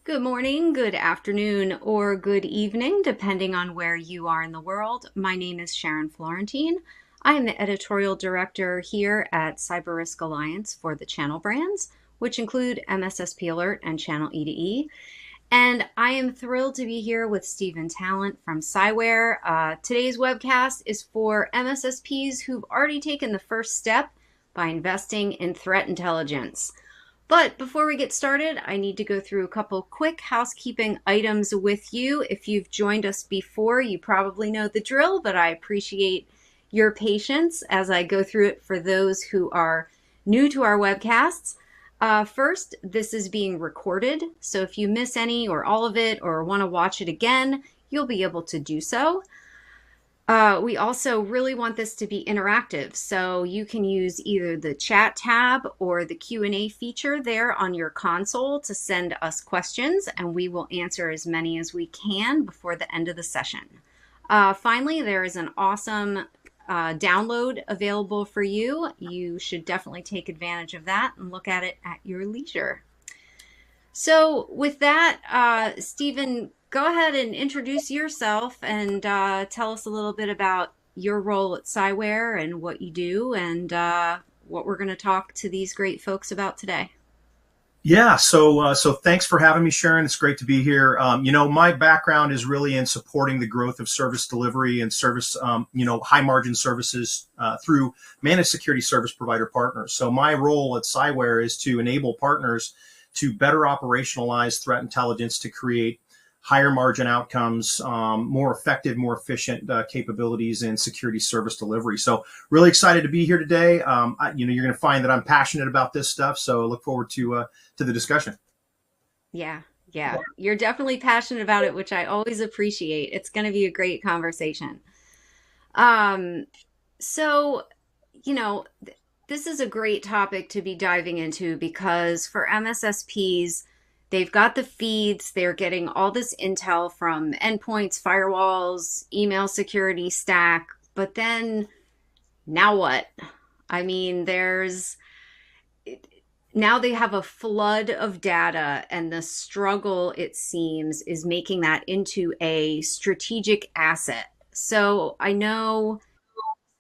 Good morning, good afternoon, or good evening, depending on where you are in the world. My name is Sharon Florentine. I am the editorial director here at Cyber Risk Alliance for the channel brands, which include MSSP Alert and Channel E2E. And I am thrilled to be here with Stephen Talent from Cyware. Today's webcast is for MSSPs who've already taken the first step by investing in threat intelligence. But before we get started, I need to go through a couple quick housekeeping items with you. If you've joined us before, you probably know the drill, but I appreciate your patience as I go through it for those who are new to our webcasts. First, this is being recorded, so if you miss any or all of it or want to watch it again, you'll be able to do so. We also really want this to be interactive, so you can use either the chat tab or the Q&A feature there on your console to send us questions, and we will answer as many as we can before the end of the session. Finally, there is an awesome download available for you. You should definitely take advantage of that and look at it at your leisure. So with that, Stephen, go ahead and introduce yourself and tell us a little bit about your role at Cyware and what you do and what we're going to talk to these great folks about today. Yeah, so thanks for having me, Sharon. It's great to be here. My background is really in supporting the growth of service delivery and service, high margin services through managed security service provider partners. So my role at Cyware is to enable partners to better operationalize threat intelligence to create higher margin outcomes, more effective, more efficient capabilities in security service delivery. So really excited to be here today. You're going to find that I'm passionate about this stuff. So I look forward to the discussion. Yeah. You're definitely passionate about it, which I always appreciate. It's going to be a great conversation. This is a great topic to be diving into because for MSSPs, they've got the feeds, they're getting all this intel from endpoints, firewalls, email security stack, but then now what? I mean, now they have a flood of data, and the struggle, it seems, is making that into a strategic asset. So I know,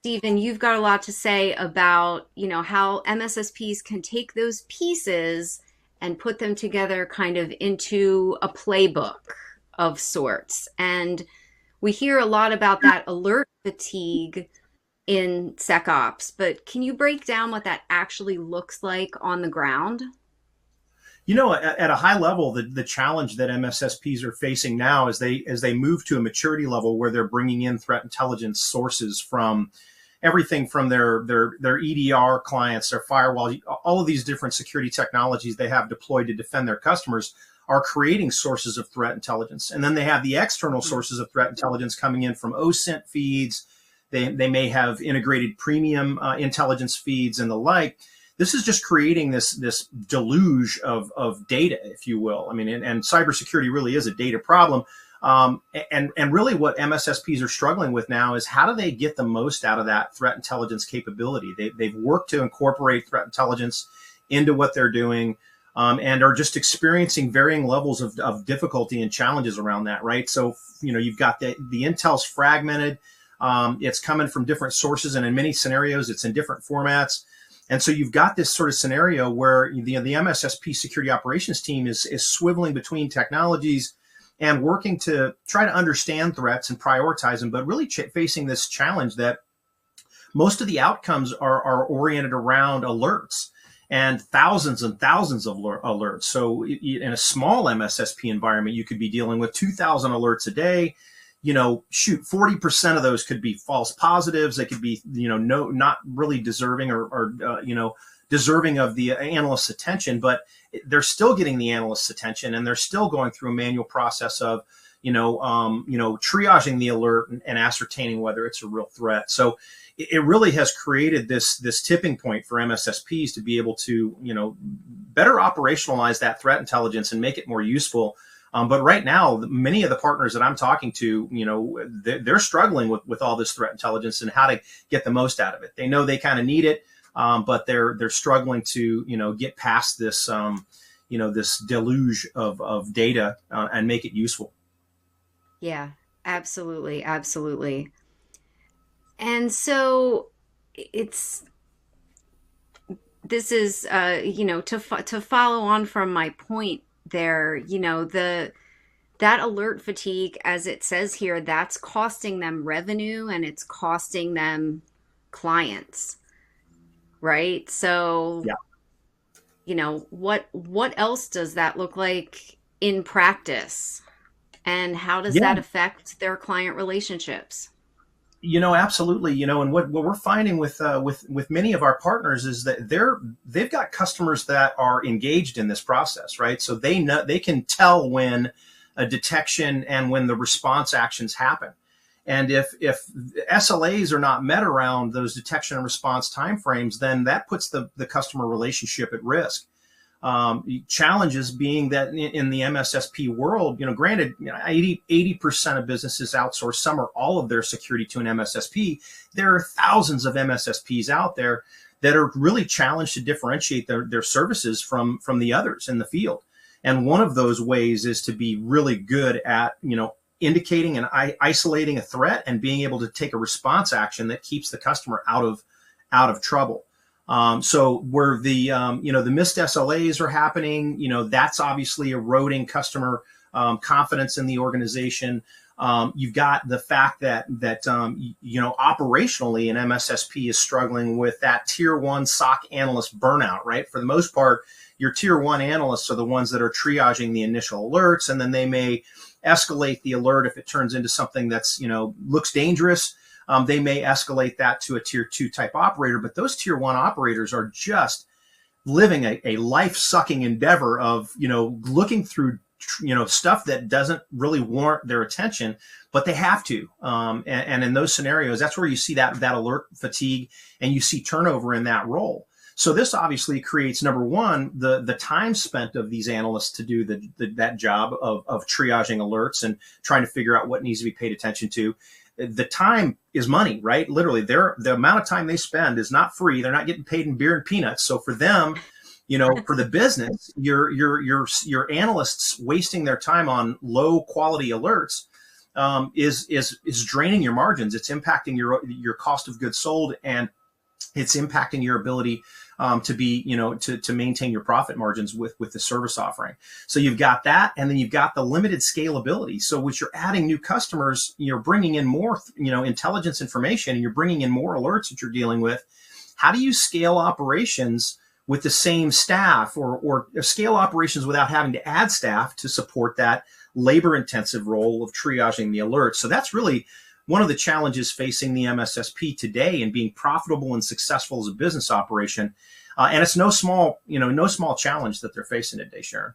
Stephen, you've got a lot to say about, how MSSPs can take those pieces and put them together kind of into a playbook of sorts. And we hear a lot about that alert fatigue in SecOps, but can you break down what that actually looks like on the ground? At a high level, the challenge that MSSPs are facing now as they move to a maturity level where they're bringing in threat intelligence sources from everything from their EDR clients, their firewall, all of these different security technologies they have deployed to defend their customers are creating sources of threat intelligence. And then they have the external sources of threat intelligence coming in from OSINT feeds. They may have integrated premium intelligence feeds and the like. This is just creating this deluge of data, if you will. I mean, and cybersecurity really is a data problem. And really what MSSPs are struggling with now is how do they get the most out of that threat intelligence capability? They've worked to incorporate threat intelligence into what they're doing and are just experiencing varying levels of difficulty and challenges around that, right? So, you've got the intel's fragmented. It's coming from different sources, and in many scenarios, it's in different formats. And so you've got this sort of scenario where the MSSP security operations team is swiveling between technologies and working to try to understand threats and prioritize them, but really facing this challenge that most of the outcomes are oriented around alerts and thousands of alerts. So in a small MSSP environment, you could be dealing with 2,000 alerts a day. 40% of those could be false positives. They could be, not really deserving or deserving of the analyst's attention, but they're still getting the analyst's attention, and they're still going through a manual process of, triaging the alert and ascertaining whether it's a real threat. So it really has created this tipping point for MSSPs to be able to, better operationalize that threat intelligence and make it more useful. But right now, many of the partners that I'm talking to, they're struggling with all this threat intelligence and how to get the most out of it. They know they kind of need it, but they're struggling to, get past this, this deluge of data and make it useful. Yeah, absolutely, absolutely. And so it's this is to follow on from my point there, the that alert fatigue, as it says here, that's costing them revenue and it's costing them clients, right? So, Yeah. what else does that look like in practice? And how does Yeah. that affect their client relationships? Absolutely. And what we're finding with many of our partners is that they've got customers that are engaged in this process, right? So they can tell when a detection and when the response actions happen. And if SLAs are not met around those detection and response timeframes, then that puts the customer relationship at risk. Challenges being that in the MSSP world, granted, 80% of businesses outsource some or all of their security to an MSSP. There are thousands of MSSPs out there that are really challenged to differentiate their services from the others in the field. And one of those ways is to be really good at, indicating and isolating a threat and being able to take a response action that keeps the customer out of trouble. So where the missed SLAs are happening, that's obviously eroding customer confidence in the organization. You've got the fact that operationally an MSSP is struggling with that tier one SOC analyst burnout, right? For the most part, your tier one analysts are the ones that are triaging the initial alerts, and then they may escalate the alert if it turns into something that's, looks dangerous. They may escalate that to a tier two type operator, but those tier one operators are just living a life-sucking endeavor of, looking through, stuff that doesn't really warrant their attention, but they have to. And in those scenarios, that's where you see that alert fatigue and you see turnover in that role. So this obviously creates, number one, the time spent of these analysts to do that job of triaging alerts and trying to figure out what needs to be paid attention to. The time is money, right? Literally, the amount of time they spend is not free. They're not getting paid in beer and peanuts. So for them, for the business, your analysts wasting their time on low quality alerts is draining your margins. It's impacting your cost of goods sold, and it's impacting your ability to be, to maintain your profit margins with the service offering. So you've got that, and then you've got the limited scalability. So which you're adding new customers, you're bringing in more, intelligence information, and you're bringing in more alerts that you're dealing with. How do you scale operations with the same staff, or scale operations without having to add staff to support that labor intensive role of triaging the alerts? So that's really one of the challenges facing the MSSP today in being profitable and successful as a business operation. And it's no small challenge that they're facing today, Sharon.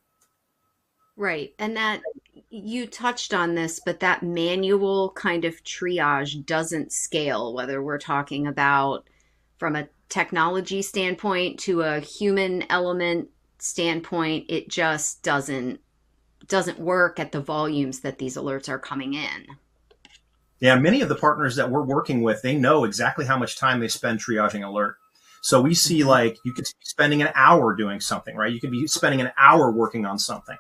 Right. And that you touched on this, but that manual kind of triage doesn't scale, whether we're talking about from a technology standpoint to a human element standpoint. It just doesn't work at the volumes that these alerts are coming in. Yeah, many of the partners that we're working with, they know exactly how much time they spend triaging alert. So we see, like, you could be spending an hour doing something, right? You could be spending an hour working on something.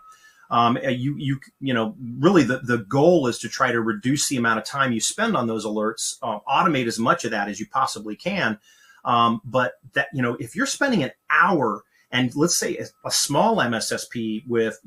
Really the goal is to try to reduce the amount of time you spend on those alerts, automate as much of that as you possibly can. But that, if you're spending an hour, and let's say a small MSSP with,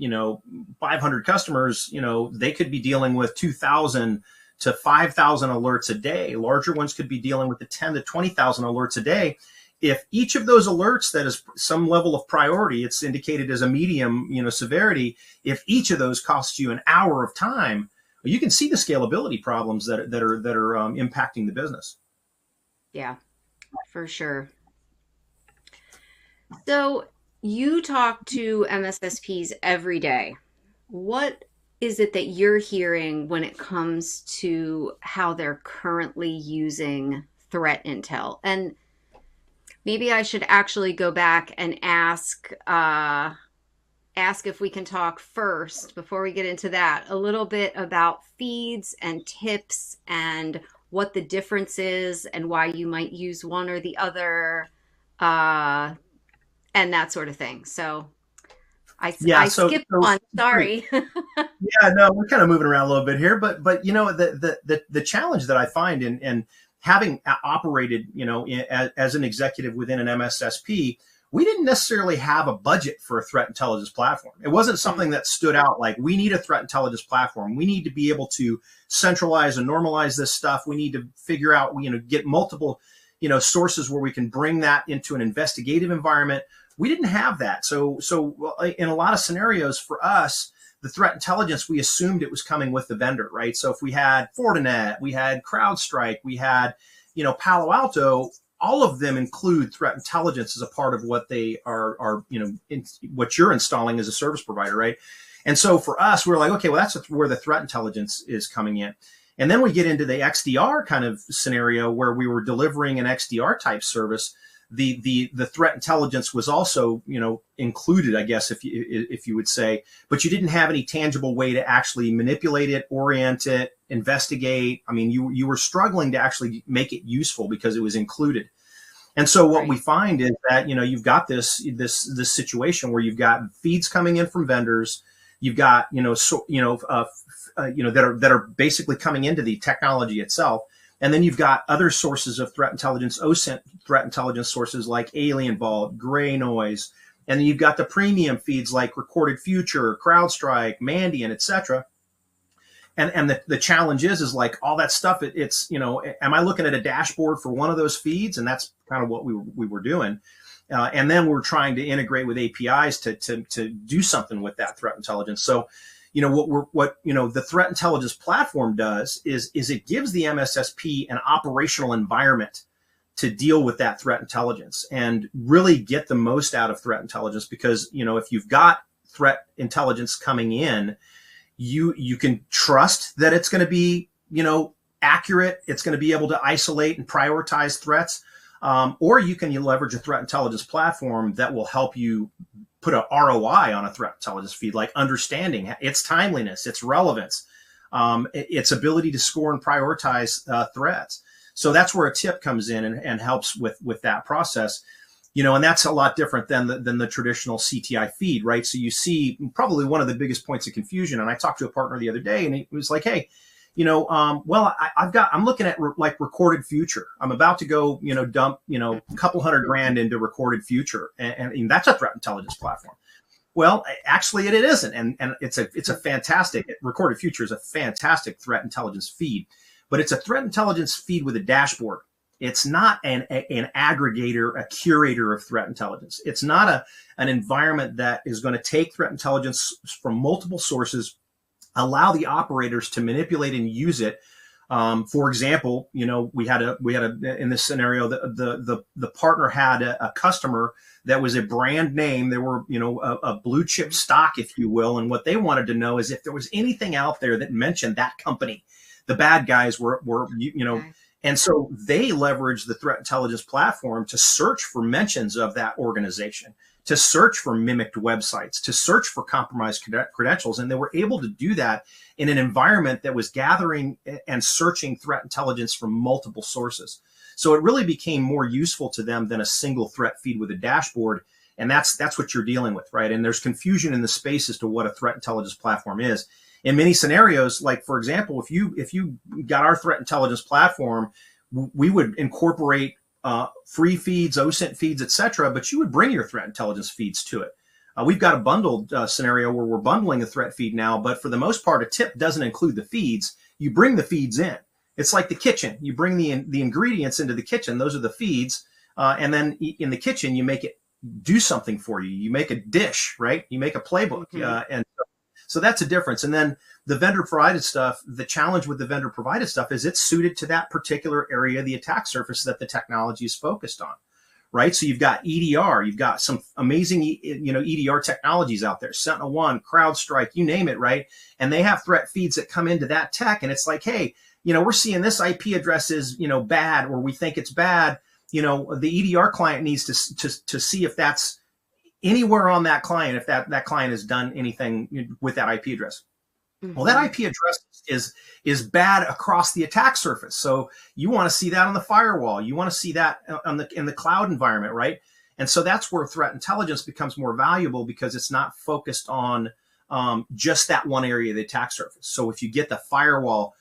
500 customers, they could be dealing with 2,000 to 5,000 alerts a day. Larger ones could be dealing with the 10 to 20,000 alerts a day. If each of those alerts that is some level of priority, it's indicated as a medium, severity. If each of those costs you an hour of time, you can see the scalability problems that are impacting the business. Yeah, for sure. So you talk to MSSPs every day. What is it that you're hearing when it comes to how they're currently using threat intel? And maybe I should actually go back and ask if we can talk first, before we get into that, a little bit about feeds and tips and what the difference is and why you might use one or the other, and that sort of thing. So Yeah. I So, skipped so one. great. Sorry. Yeah, no, we're kind of moving around a little bit here, but the challenge that I find in having operated, as an executive within an MSSP, we didn't necessarily have a budget for a threat intelligence platform. It wasn't Mm, something that stood out like we need a threat intelligence platform. We need to be able to centralize and normalize this stuff. We need to figure out, get multiple, sources where we can bring that into an investigative environment. We didn't have that. So in a lot of scenarios for us, the threat intelligence, we assumed it was coming with the vendor, right? So if we had Fortinet, we had CrowdStrike, we had, Palo Alto, all of them include threat intelligence as a part of what they are what you're installing as a service provider, right? And so for us, we're like, okay, well, that's where the threat intelligence is coming in. And then we get into the XDR kind of scenario where we were delivering an XDR type service. The threat intelligence was also, included, I guess, if you would say, but you didn't have any tangible way to actually manipulate it, orient it, investigate. I mean, you were struggling to actually make it useful because it was included. And so what we right. find is that, you've got this situation where you've got feeds coming in from vendors, you've got, that are basically coming into the technology itself. And then you've got other sources of threat intelligence, OSINT threat intelligence sources like Alien Vault, Gray Noise. And then you've got the premium feeds like Recorded Future, CrowdStrike, Mandiant, et cetera. And the challenge is like all that stuff, it's, am I looking at a dashboard for one of those feeds? And that's kind of what we were doing. And then we're trying to integrate with APIs to do something with that threat intelligence. So, what the threat intelligence platform does is it gives the MSSP an operational environment to deal with that threat intelligence and really get the most out of threat intelligence. Because, if you've got threat intelligence coming in, you can trust that it's going to be, accurate. It's going to be able to isolate and prioritize threats. Or you can leverage a threat intelligence platform that will help you put an ROI on a threat intelligence feed, like understanding its timeliness, its relevance, its ability to score and prioritize threats. So that's where a tip comes in and helps with that process. And that's a lot different than the traditional CTI feed, right? So you see probably one of the biggest points of confusion. And I talked to a partner the other day, and he was like, "Hey, I'm looking at like Recorded Future. I'm about to go, dump, a couple $100,000 into Recorded Future, and that's a threat intelligence platform." Well, actually, it isn't, and it's a fantastic Recorded Future is a fantastic threat intelligence feed, but it's a threat intelligence feed with a dashboard. It's not an aggregator, a curator of threat intelligence. It's not an environment that is going to take threat intelligence from multiple sources, allow the operators to manipulate and use it. For example, we had in this scenario, the partner had a customer that was a brand name. They were, a blue chip stock, if you will. And what they wanted to know is if there was anything out there that mentioned that company. The bad guys were Okay. and so they leveraged the threat intelligence platform to search for mentions of that organization, to search for mimicked websites, to search for compromised credentials. And they were able to do that in an environment that was gathering and searching threat intelligence from multiple sources. So it really became more useful to them than a single threat feed with a dashboard. And that's what you're dealing with, right? And there's confusion in the space as to what a threat intelligence platform is. In many scenarios, like for example, if you got our threat intelligence platform, we would incorporate free feeds, OSINT feeds, et cetera, but you would bring your threat intelligence feeds to it. We've got a bundled scenario where we're bundling a threat feed now, but for the most part, a tip doesn't include the feeds. You bring the feeds in. It's like the kitchen. You bring the ingredients into the kitchen. Those are the feeds. And then in the kitchen, you make it do something for you. You make a dish, right? You make a playbook. Mm-hmm. And so that's a difference. And then the vendor provided stuff, the challenge with the vendor provided stuff is it's suited to that particular area of the attack surface that the technology is focused on, right? So you've got EDR, you've got some amazing, EDR technologies out there, SentinelOne, CrowdStrike, you name it, right? And they have threat feeds that come into that tech. And it's like, hey, we're seeing this IP address is, bad, or we think it's bad. The EDR client needs to see if that's anywhere on that client, if that client has done anything with that IP address. Well, that Mm-hmm. IP address is bad across the attack surface. So you want to see that on the firewall. You want to see that in the cloud environment, right? And so that's where threat intelligence becomes more valuable, because it's not focused on just that one area of the attack surface. So if you get the firewall,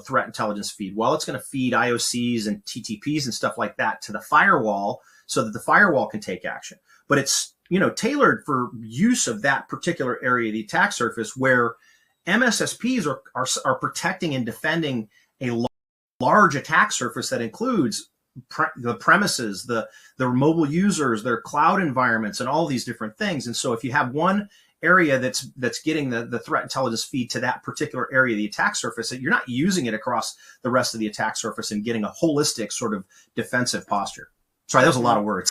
threat intelligence feed, well, it's going to feed IOCs and TTPs and stuff like that to the firewall so that the firewall can take action. But it's, tailored for use of that particular area of the attack surface, where MSSPs are protecting and defending a large attack surface that includes the premises, the mobile users, their cloud environments, and all these different things. And so if you have one area that's getting the threat intelligence feed to that particular area of the attack surface, you're not using it across the rest of the attack surface and getting a holistic sort of defensive posture. Sorry, that was a lot of words.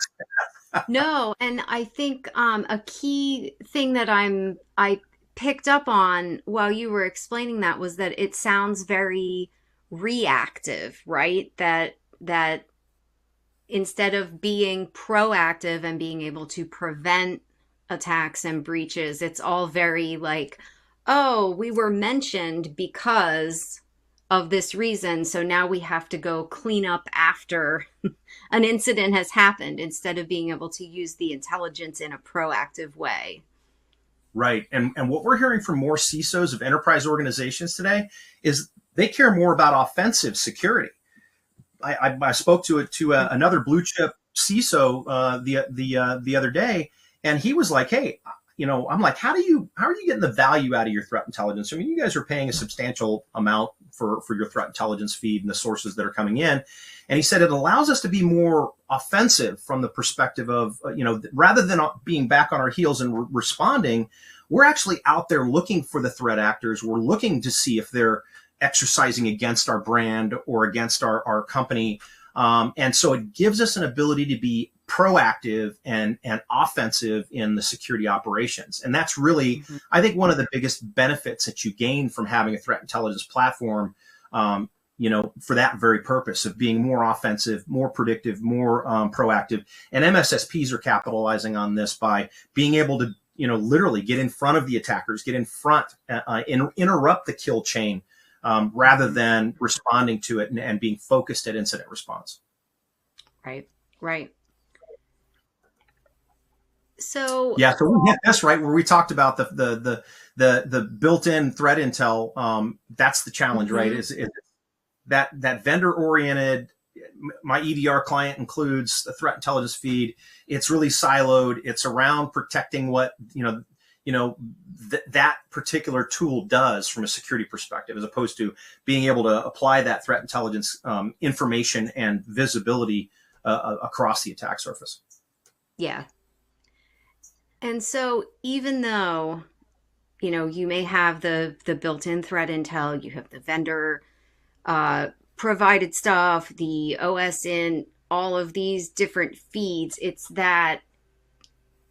No, and I think a key thing that I picked up on while you were explaining that was that it sounds very reactive, right? That instead of being proactive and being able to prevent attacks and breaches, it's all very like, oh, we were mentioned because of this reason, so now we have to go clean up after an incident has happened, instead of being able to use the intelligence in a proactive way. Right. And what we're hearing from more CISOs of enterprise organizations today is they care more about offensive security. I spoke to another blue chip CISO the other day, and he was like, "Hey, I'm like, how are you getting the value out of your threat intelligence? I mean, you guys are paying a substantial amount for your threat intelligence feed and the sources that are coming in." And he said it allows us to be more offensive from the perspective of, rather than being back on our heels and responding, we're actually out there looking for the threat actors. We're looking to see if they're exercising against our brand or against our company. And so it gives us an ability to be proactive and offensive in the security operations. And that's really, I think, one of the biggest benefits that you gain from having a threat intelligence platform, for that very purpose of being more offensive, more predictive, more proactive. And MSSPs are capitalizing on this by being able to, literally get in front of the attackers, get in front, interrupt the kill chain, rather than responding to it and being focused at incident response. Right. So we hit this right where we talked about the built-in threat intel. That's the challenge, right? Is that vendor oriented. My EDR client includes the threat intelligence feed. It's really siloed. It's around protecting what that particular tool does from a security perspective, as opposed to being able to apply that threat intelligence information and visibility across the attack surface. Yeah. And so even though, you may have the built-in threat intel, you have the vendor provided stuff, the OS in all of these different feeds, it's that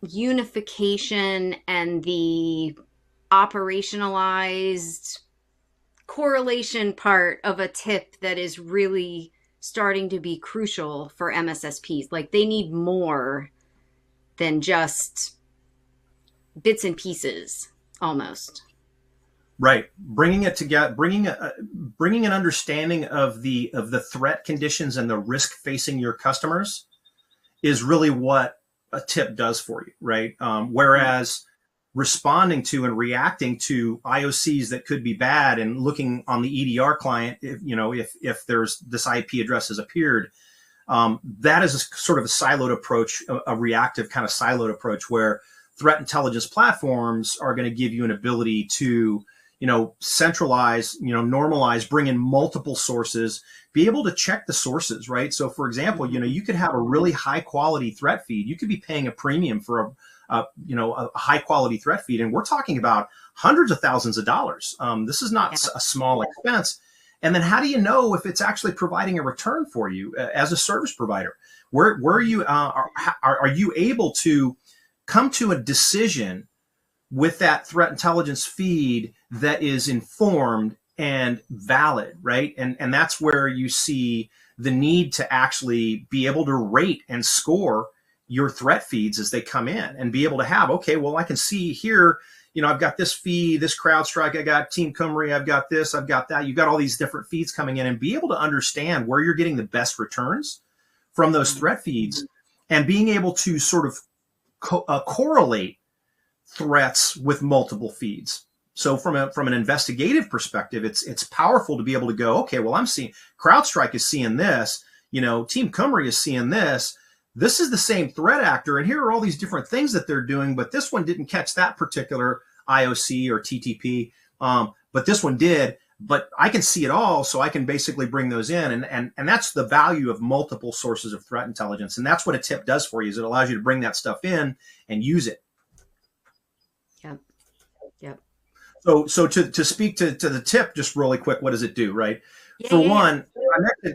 unification and the operationalized correlation part of a tip that is really starting to be crucial for MSSPs. Like, they need more than just bits and pieces, almost. Right. Bringing it together, bringing an understanding of the threat conditions and the risk facing your customers is really what a tip does for you, right? Whereas responding to and reacting to IOCs that could be bad and looking on the EDR client, if there's this IP address has appeared, that is a sort of a siloed approach, a reactive kind of siloed approach, where threat intelligence platforms are going to give you an ability to centralize, normalize, bring in multiple sources, be able to check the sources, right? So for example, you could have a really high quality threat feed. You could be paying a premium for a high quality threat feed. And we're talking about hundreds of thousands of dollars. This is not a small expense. And then how do you know if it's actually providing a return for you as a service provider? Where are you, are you able to come to a decision with that threat intelligence feed that is informed and valid, right? And that's where you see the need to actually be able to rate and score your threat feeds as they come in, and be able to have, okay, well, I can see here, I've got this feed, this CrowdStrike, I got Team Cymru, I've got this, I've got that. You've got all these different feeds coming in, and be able to understand where you're getting the best returns from those threat feeds, and being able to sort of correlate threats with multiple feeds. So from an investigative perspective, it's powerful to be able to go, okay, well, I'm seeing CrowdStrike is seeing this, Team Cymru is seeing this. This is the same threat actor, and here are all these different things that they're doing, but this one didn't catch that particular IOC or TTP, but this one did. But I can see it all, so I can basically bring those in, and that's the value of multiple sources of threat intelligence, and that's what a tip does for you. Is it allows you to bring that stuff in and use it. Yep. Yep. So to speak to the tip, just really quick, what does it do, right? Yeah, For yeah, one,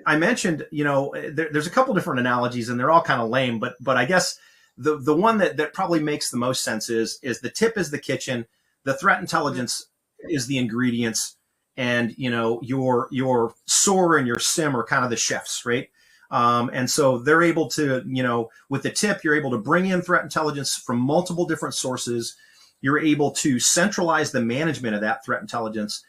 I mentioned, there's a couple different analogies, and they're all kind of lame, but I guess the one that probably makes the most sense is the tip is the kitchen, the threat intelligence is the ingredients, and your SOAR and your SIM are kind of the chefs, right? And so they're able to, with the tip, you're able to bring in threat intelligence from multiple different sources. You're able to centralize the management of that threat intelligence.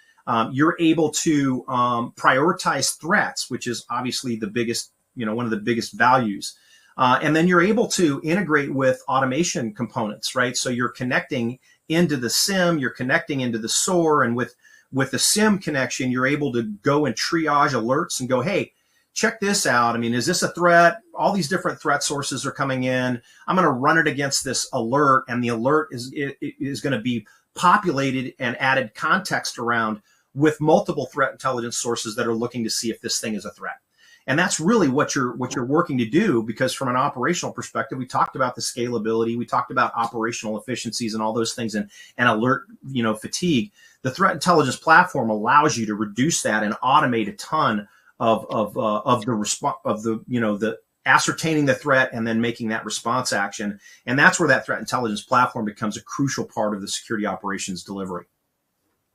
You're able to prioritize threats, which is obviously the biggest, one of the biggest values. And then you're able to integrate with automation components, right? So you're connecting into the SIM, you're connecting into the SOAR, and with the SIM connection, you're able to go and triage alerts and go, hey, check this out. I mean, is this a threat? All these different threat sources are coming in. I'm going to run it against this alert, and the alert is going to be populated and added context around with multiple threat intelligence sources that are looking to see if this thing is a threat. And that's really what you're working to do, because from an operational perspective, we talked about the scalability, we talked about operational efficiencies and all those things, and alert, fatigue. The threat intelligence platform allows you to reduce that and automate a ton of the response of the ascertaining the threat and then making that response action. And that's where that threat intelligence platform becomes a crucial part of the security operations delivery.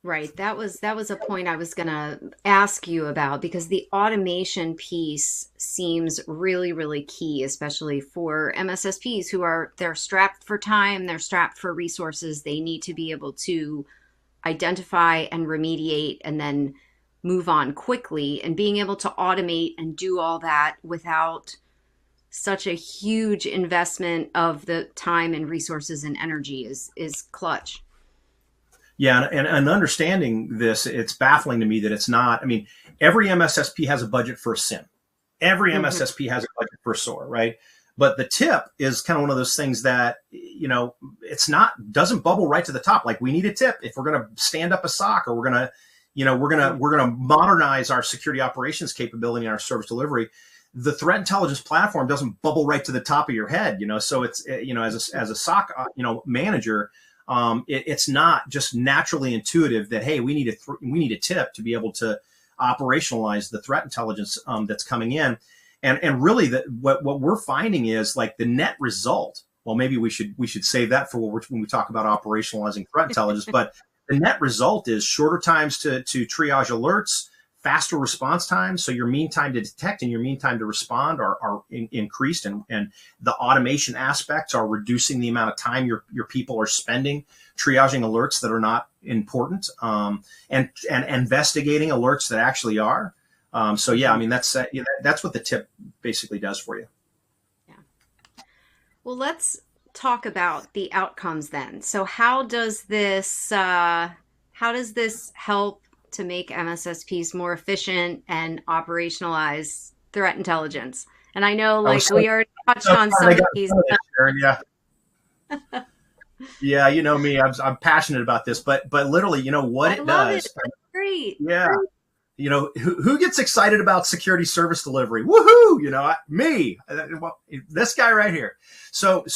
Right. That was a point I was going to ask you about, because the automation piece seems really, really key, especially for MSSPs they're strapped for time, they're strapped for resources. They need to be able to identify and remediate and then move on quickly, and being able to automate and do all that without such a huge investment of the time and resources and energy is clutch. Yeah, and understanding this, it's baffling to me that it's not. I mean, every MSSP has a budget for a SIM. Every MSSP has a budget for SOAR, right? But the tip is kind of one of those things that, doesn't bubble right to the top. Like, we need a tip if we're going to stand up a SOC, or we're going to modernize our security operations capability and our service delivery. The threat intelligence platform doesn't bubble right to the top of your head, So it's, as a SOC, manager, it's not just naturally intuitive that, hey, we need a tip to be able to operationalize the threat intelligence that's coming in, and really what we're finding is, like, the net result. Well, maybe we should save that for when we talk about operationalizing threat intelligence. But the net result is shorter times to triage alerts, faster response times. So your mean time to detect and your mean time to respond are increased, and the automation aspects are reducing the amount of time your people are spending triaging alerts that are not important, and investigating alerts that actually are. So yeah, I mean, that's what the tip basically does for you. Yeah. Well, let's talk about the outcomes then. So how does this help to make MSSPs more efficient and operationalize threat intelligence? And I know, we already touched on some of these. Sharon, yeah. Yeah, you know me, I'm passionate about this, but literally, what it does. That's great. Yeah. Who gets excited about security service delivery? Woohoo! Me, this guy right here. So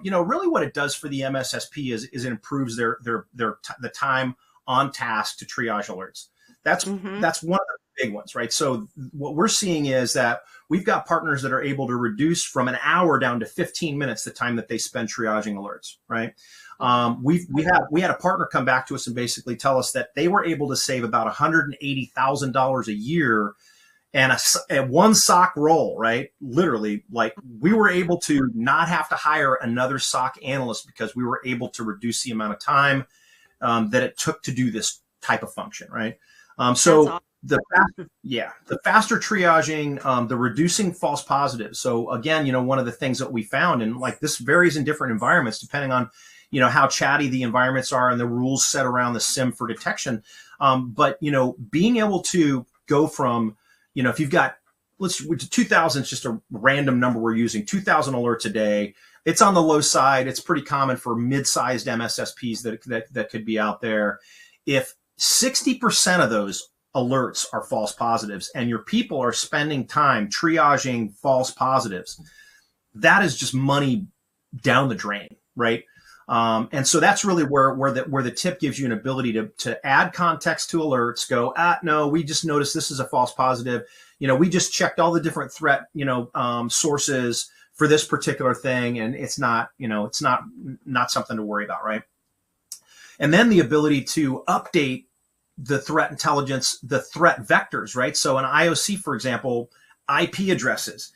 really what it does for the MSSP is it improves the time on task to triage alerts. That's one of the big ones, right? So what we're seeing is that we've got partners that are able to reduce from an hour down to 15 minutes the time that they spend triaging alerts, right? We had a partner come back to us and basically tell us that they were able to save about $180,000 a year and a one SOC role, right? Literally, like, we were able to not have to hire another SOC analyst because we were able to reduce the amount of time that it took to do this type of function, right? So the faster triaging, the reducing false positives. So again, one of the things that we found, and like this varies in different environments depending on, how chatty the environments are and the rules set around the SIM for detection. But being able to go from, if you've got, 2,000 is just a random number we're using, 2,000 alerts a day. It's on the low side. It's pretty common for mid-sized MSSPs that could be out there. If 60% of those alerts are false positives and your people are spending time triaging false positives, that is just money down the drain, right? And so that's really where the tip gives you an ability to add context to alerts, go, no, we just noticed this is a false positive. We just checked all the different threat, sources for this particular thing. And it's not something to worry about. Right. And then the ability to update the threat intelligence, the threat vectors, right? So an IOC, for example, IP addresses.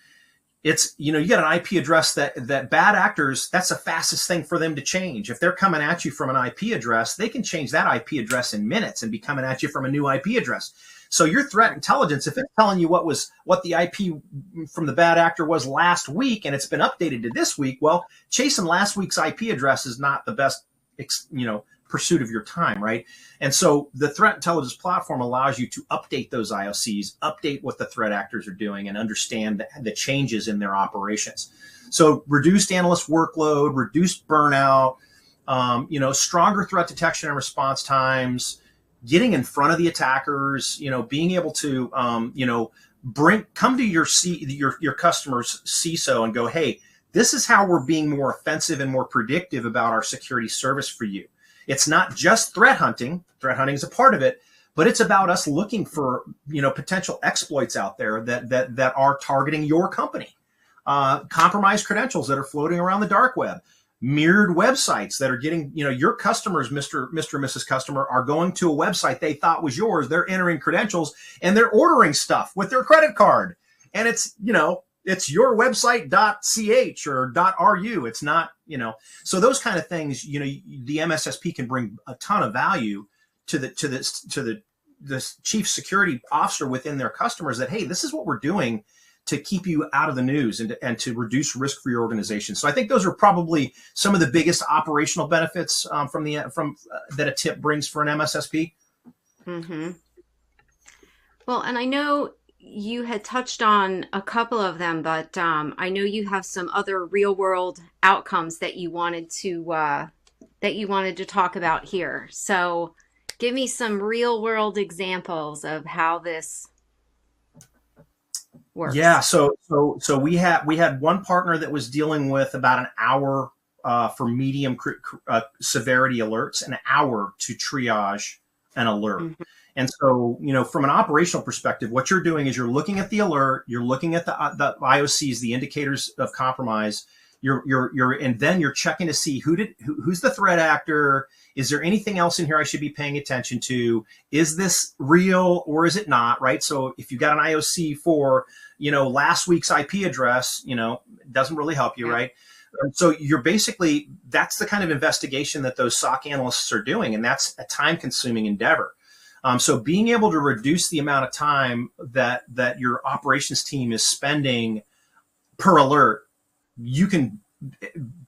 It's, you got an IP address that bad actors, that's the fastest thing for them to change. If they're coming at you from an IP address, they can change that IP address in minutes and be coming at you from a new IP address. So your threat intelligence, if it's telling you what the IP from the bad actor was last week and it's been updated to this week, well, chasing last week's IP address is not the best, pursuit of your time, right? And so the threat intelligence platform allows you to update those IOCs, update what the threat actors are doing, and understand the changes in their operations. So reduced analyst workload, reduced burnout, stronger threat detection and response times, getting in front of the attackers, being able to, come to your customer's CISO and go, hey, this is how we're being more offensive and more predictive about our security service for you. It's not just threat hunting. Threat hunting is a part of it, but it's about us looking for, potential exploits out there that are targeting your company. Compromised credentials that are floating around the dark web, mirrored websites that are getting, your customers, Mr. and Mrs. Customer, are going to a website they thought was yours. They're entering credentials and they're ordering stuff with their credit card. And it's, it's your website.ch or .ru. It's not, so those kind of things, the MSSP can bring a ton of value to the chief security officer within their customers that, hey, this is what we're doing to keep you out of the news and to reduce risk for your organization. So I think those are probably some of the biggest operational benefits that a tip brings for an MSSP. Mm-hmm. Well, and I know you had touched on a couple of them, but I know you have some other real world outcomes that you wanted to talk about here. So give me some real world examples of how this works. Yeah. So we had one partner that was dealing with about an hour for medium severity alerts, an hour to triage an alert. Mm-hmm. And so, from an operational perspective, what you're doing is you're looking at the alert, you're looking at the IOCs, the indicators of compromise. And then you're checking to see who's the threat actor. Is there anything else in here I should be paying attention to? Is this real or is it not? Right. So if you've got an IOC for, last week's IP address, it doesn't really help you. Yeah. Right. So that's the kind of investigation that those SOC analysts are doing. And that's a time consuming endeavor. So being able to reduce the amount of time that your operations team is spending per alert, you can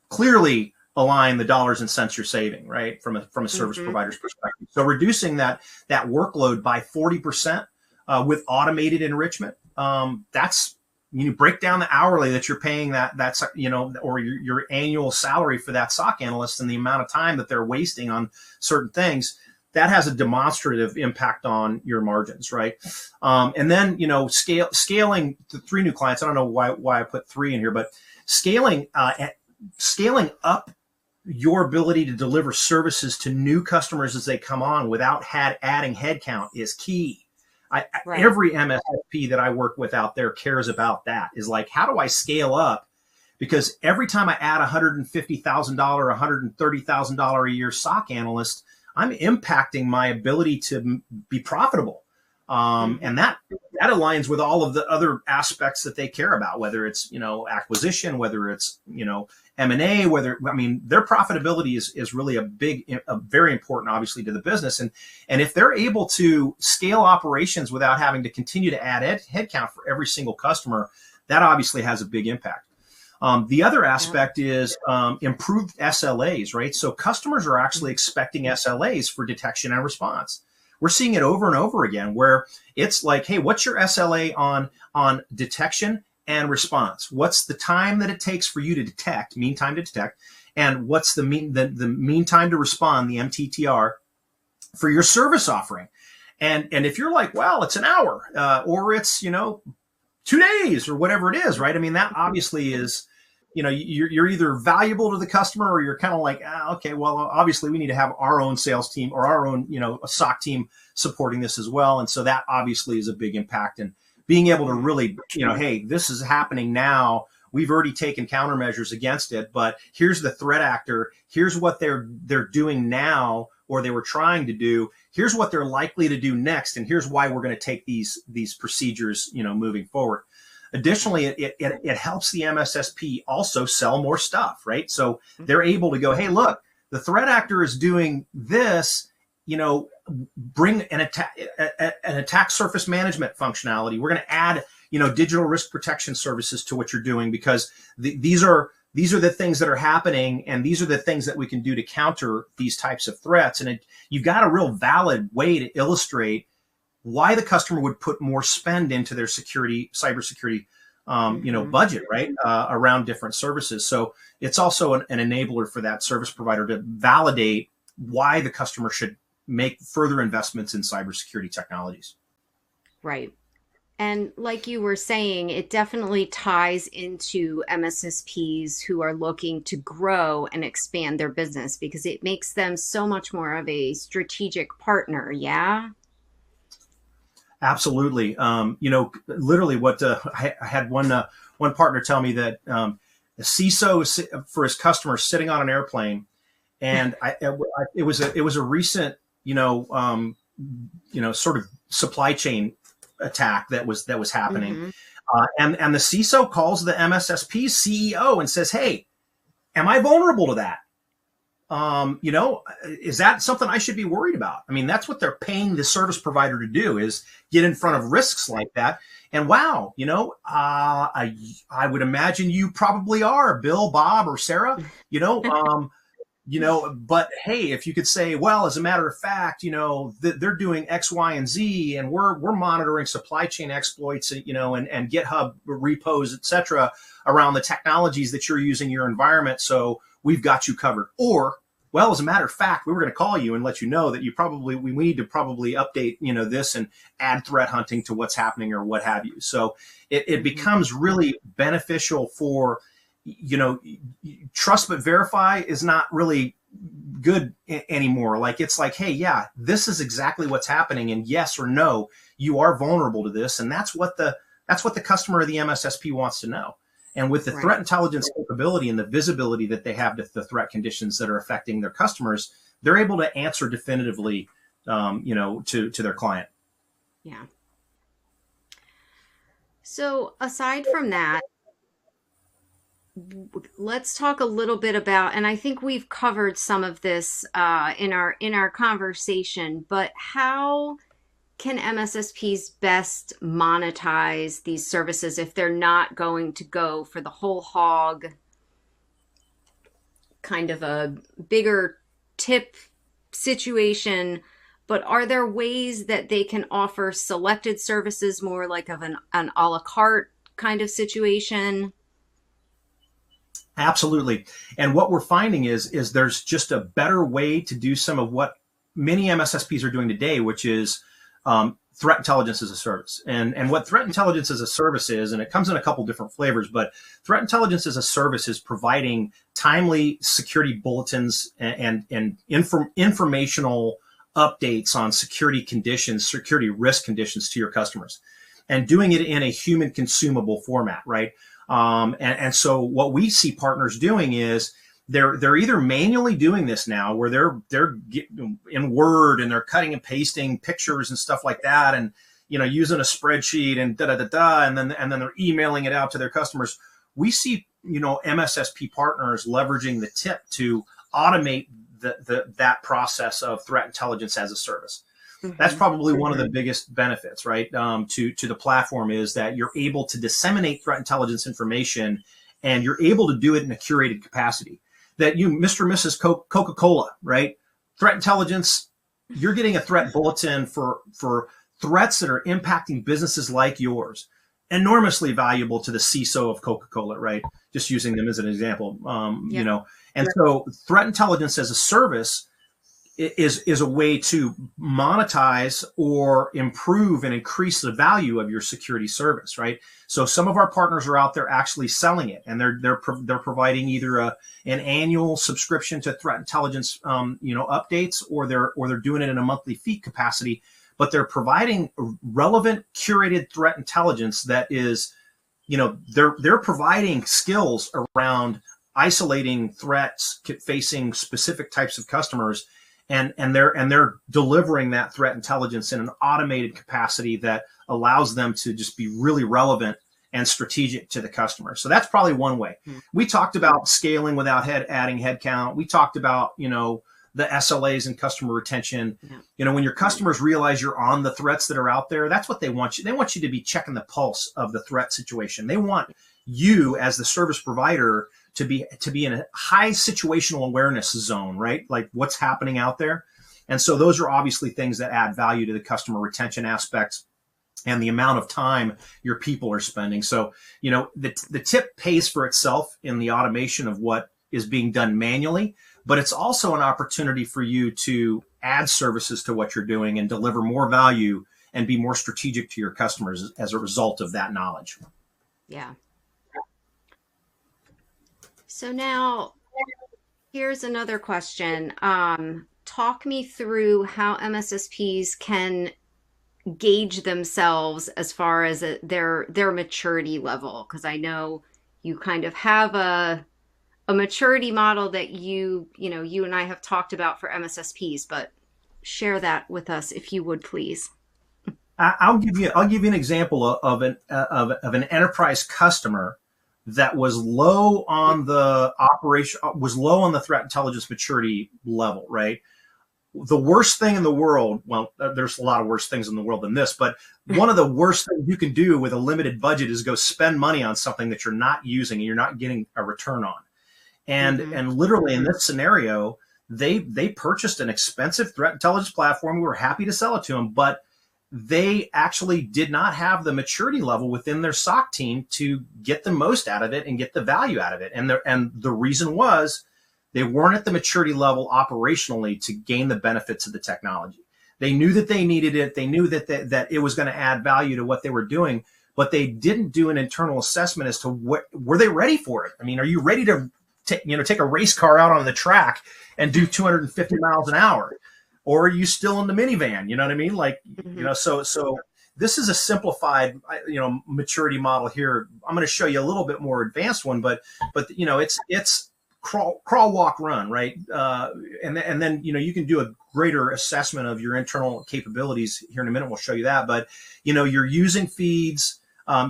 clearly align the dollars and cents you're saving, right, from a service mm-hmm. provider's perspective. So reducing that workload by 40% with automated enrichment, that's, break down the hourly that you're paying that's or your annual salary for that SOC analyst and the amount of time that they're wasting on certain things. That has a demonstrative impact on your margins, right? And then, scaling to 3 new clients. I don't know why I put 3 in here, but scaling up your ability to deliver services to new customers as they come on without adding headcount is key. Right. Every MSSP that I work with out there cares about that. Is like, how do I scale up? Because every time I add $150,000, $130,000 a year SOC analyst, I'm impacting my ability to be profitable. And that aligns with all of the other aspects that they care about, whether it's, acquisition, whether it's, M&A, their profitability is really a very important, obviously, to the business. And if they're able to scale operations without having to continue to add headcount for every single customer, that obviously has a big impact. The other aspect is improved SLAs, right? So customers are actually expecting SLAs for detection and response. We're seeing it over and over again where it's like, hey, what's your SLA on detection and response? What's the time that it takes for you to detect, mean time to detect, and what's the mean time to respond, the MTTR, for your service offering? And if you're like, well, it's an hour, or it's 2 days, or whatever it is, right? That obviously is, you're either valuable to the customer, or you're kind of like, okay, well, obviously we need to have our own sales team or our own, a SOC team supporting this as well. And so that obviously is a big impact. And being able to really, hey, this is happening now. We've already taken countermeasures against it, but here's the threat actor. Here's what they're doing now, or they were trying to do. Here's what they're likely to do next, and here's why we're going to take these procedures, moving forward. Additionally, it helps the MSSP also sell more stuff, right? So they're able to go, hey, look, the threat actor is doing this, bring an attack surface management functionality. We're going to add, digital risk protection services to what you're doing, because these are the things that are happening, and these are the things that we can do to counter these types of threats. And you've got a real valid way to illustrate why the customer would put more spend into their cybersecurity, budget, right, around different services. So it's also an enabler for that service provider to validate why the customer should make further investments in cybersecurity technologies. Right. And like you were saying, it definitely ties into MSSPs who are looking to grow and expand their business, because it makes them so much more of a strategic partner. Yeah. Absolutely. Literally what I had one partner tell me that the CISO for his customers sitting on an airplane, and it was a recent sort of supply chain attack that was happening, and the CISO calls the MSSP CEO and says, "Hey, am I vulnerable to that? Is that something I should be worried about?" That's what they're paying the service provider to do, is get in front of risks like that. And wow, I would imagine you probably are, Bill, Bob, or Sarah, but hey, if you could say, well, as a matter of fact, they're doing X, Y, and Z, and we're monitoring supply chain exploits, and GitHub repos, et cetera, around the technologies that you're using in your environment. So we've got you covered. Or, well, as a matter of fact, we were going to call you and let you know that we need to probably update, this and add threat hunting to what's happening, or what have you. So it becomes really beneficial for, trust but verify is not really good anymore. Like, it's like, hey, yeah, this is exactly what's happening, and yes or no, you are vulnerable to this. And that's what the customer of the MSSP wants to know. And with the threat intelligence capability and the visibility that they have to the threat conditions that are affecting their customers, they're able to answer definitively, to their client. Yeah. So aside from that, let's talk a little bit about, and I think we've covered some of this in our conversation, but how can MSSPs best monetize these services if they're not going to go for the whole hog kind of a bigger tip situation? But are there ways that they can offer selected services, more like of an a la carte kind of situation? Absolutely. And what we're finding is there's just a better way to do some of what many MSSPs are doing today, which is threat intelligence as a service. And what threat intelligence as a service is, and it comes in a couple different flavors, but threat intelligence as a service is providing timely security bulletins and informational updates on security conditions, security risk conditions to your customers, and doing it in a human consumable format, right? And so what we see partners doing is they're either manually doing this now, where they're getting in Word and they're cutting and pasting pictures and stuff like that, and using a spreadsheet and and then they're emailing it out to their customers. We see, MSSP partners leveraging the tip to automate that process of threat intelligence as a service. Mm-hmm. That's probably one of the biggest benefits, right? To the platform is that you're able to disseminate threat intelligence information, and you're able to do it in a curated capacity. That Mr. and Mrs. Coca-Cola, right? Threat intelligence, you're getting a threat bulletin for threats that are impacting businesses like yours. Enormously valuable to the CISO of Coca-Cola, right? Just using them as an example, And so threat intelligence as a service is a way to monetize or improve and increase the value of your security service, right? So some of our partners are out there actually selling it, and they're providing either an annual subscription to threat intelligence, updates, or they're doing it in a monthly fee capacity, but they're providing relevant curated threat intelligence that is, they're providing skills around isolating threats facing specific types of customers. And they're delivering that threat intelligence in an automated capacity that allows them to just be really relevant and strategic to the customer. So that's probably one way. Mm-hmm. We talked about scaling without adding headcount. We talked about, the SLAs and customer retention. Yeah. When your customers realize you're on the threats that are out there, that's what they want you. They want you to be checking the pulse of the threat situation. They want you as the service provider to be in a high situational awareness zone, right? Like what's happening out there. And so those are obviously things that add value to the customer retention aspects and the amount of time your people are spending. So, the tip pays for itself in the automation of what is being done manually, but it's also an opportunity for you to add services to what you're doing and deliver more value and be more strategic to your customers as a result of that knowledge. Yeah. So now here's another question. Talk me through how MSSPs can gauge themselves as far as their maturity level, because I know you kind of have a maturity model that you and I have talked about for MSSPs, but share that with us if you would, please. I'll give you an example of an enterprise customer that was low on the threat intelligence maturity level, right? The worst thing in the world, well, there's a lot of worse things in the world than this, but one of the worst things you can do with a limited budget is go spend money on something that you're not using and you're not getting a return on. And literally in this scenario, they purchased an expensive threat intelligence platform. We were happy to sell it to them, but they actually did not have the maturity level within their SOC team to get the most out of it and get the value out of it. And the reason was they weren't at the maturity level operationally to gain the benefits of the technology. They knew that they needed it. They knew that it was going to add value to what they were doing, but they didn't do an internal assessment as to were they ready for it? I mean, are you ready to take a race car out on the track and do 250 miles an hour? Or are you still in the minivan? You know what I mean? Like, so this is a simplified, maturity model here. I'm going to show you a little bit more advanced one, but it's crawl, walk, run, right? And then, you can do a greater assessment of your internal capabilities here in a minute. We'll show you that, but, you're using feeds,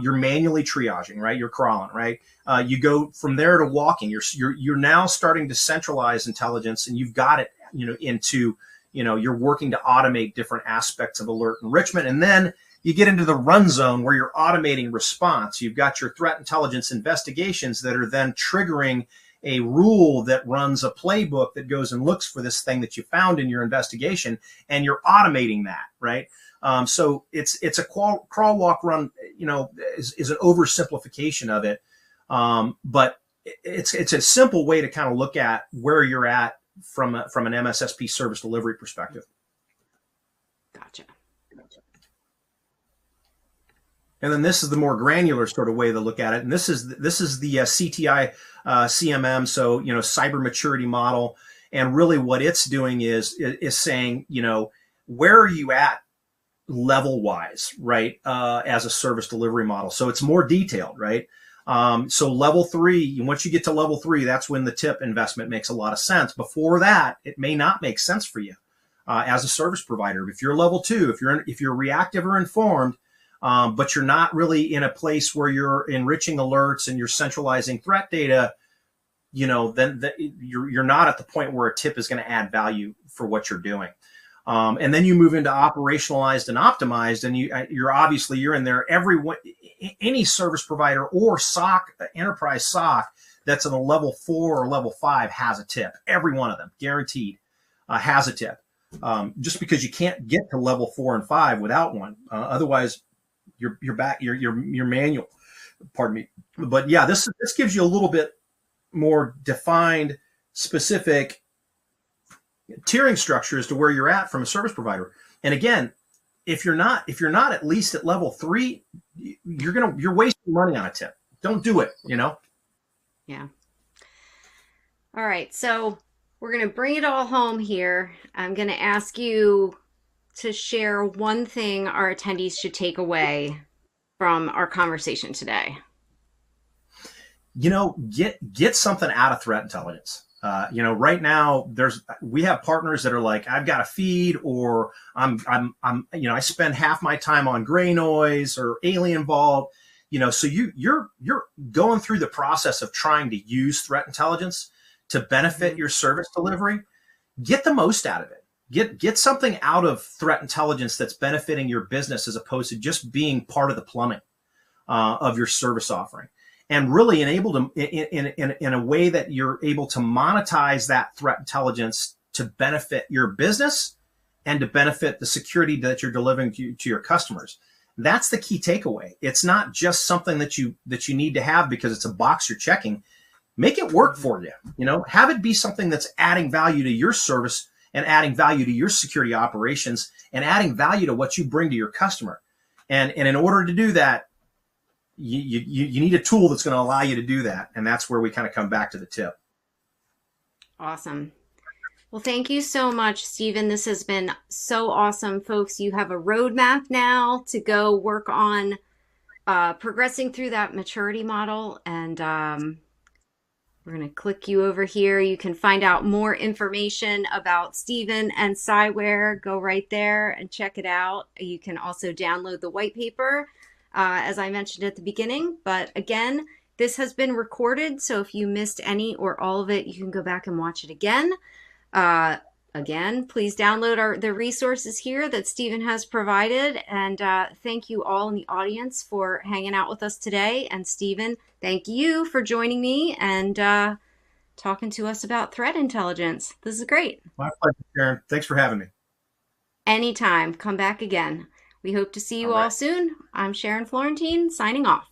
you're manually triaging, right? You're crawling, right? You go from there to walking. You're now starting to centralize intelligence, and you've got it, into, you're working to automate different aspects of alert enrichment. And then you get into the run zone where you're automating response. You've got your threat intelligence investigations that are then triggering a rule that runs a playbook that goes and looks for this thing that you found in your investigation, and you're automating that, right? So it's a crawl, walk, run, is an oversimplification of it. But it's a simple way to kind of look at where you're at from an MSSP service delivery perspective. Gotcha. And then this is the more granular sort of way to look at it. And this is the CTI CMM, so cyber maturity model. And really what it's doing is saying, where are you at level wise, right? As a service delivery model. So it's more detailed, right? So level 3, once you get to level 3, that's when the tip investment makes a lot of sense. Before that, it may not make sense for you. as a service provider. If you're level 2, if you're reactive or informed, but you're not really in a place where you're enriching alerts and you're centralizing threat data, then you're not at the point where a tip is going to add value for what you're doing. And then you move into operationalized and optimized, and you're in there. Any service provider or SOC, enterprise SOC that's in a level 4 or level 5 has a tip. Every one of them, guaranteed, has a tip. Just because you can't get to level 4 and 5 without one, otherwise you're back. Your manual. Pardon me, but yeah, this gives you a little bit more defined, specific tiering structure as to where you're at from a service provider. And again, if you're not at least at level 3, you're wasting money on a tip. Don't do it. Yeah. All right. So we're going to bring it all home here. I'm going to ask you to share one thing our attendees should take away from our conversation today. Get something out of threat intelligence. Right now we have partners that are like, I've got a feed, or I spend half my time on gray noise or alien vault. So you're going through the process of trying to use threat intelligence to benefit your service delivery. Get the most out of it. Get something out of threat intelligence that's benefiting your business, as opposed to just being part of the plumbing of your service offering. And really enabled them in a way that you're able to monetize that threat intelligence to benefit your business and to benefit the security that you're delivering to your customers. That's the key takeaway. It's not just something that you need to have because it's a box you're checking. Make it work for you. Have it be something that's adding value to your service and adding value to your security operations and adding value to what you bring to your customer. And in order to do that, you need a tool that's going to allow you to do that. And that's where we kind of come back to the tip. Awesome. Well, thank you so much, Stephen. This has been so awesome, folks. You have a roadmap now to go work on progressing through that maturity model. And we're going to click you over here. You can find out more information about Stephen and Cyware. Go right there and check it out. You can also download the white paper, as I mentioned at the beginning. But again, this has been recorded, so if you missed any or all of it, you can go back and watch it again. Again, please download the resources here that Stephen has provided. And thank you all in the audience for hanging out with us today. And Stephen, thank you for joining me and talking to us about threat intelligence. This is great. My pleasure, Sharon. Thanks for having me. Anytime. Come back again. We hope to see you all soon. I'm Sharon Florentine, signing off.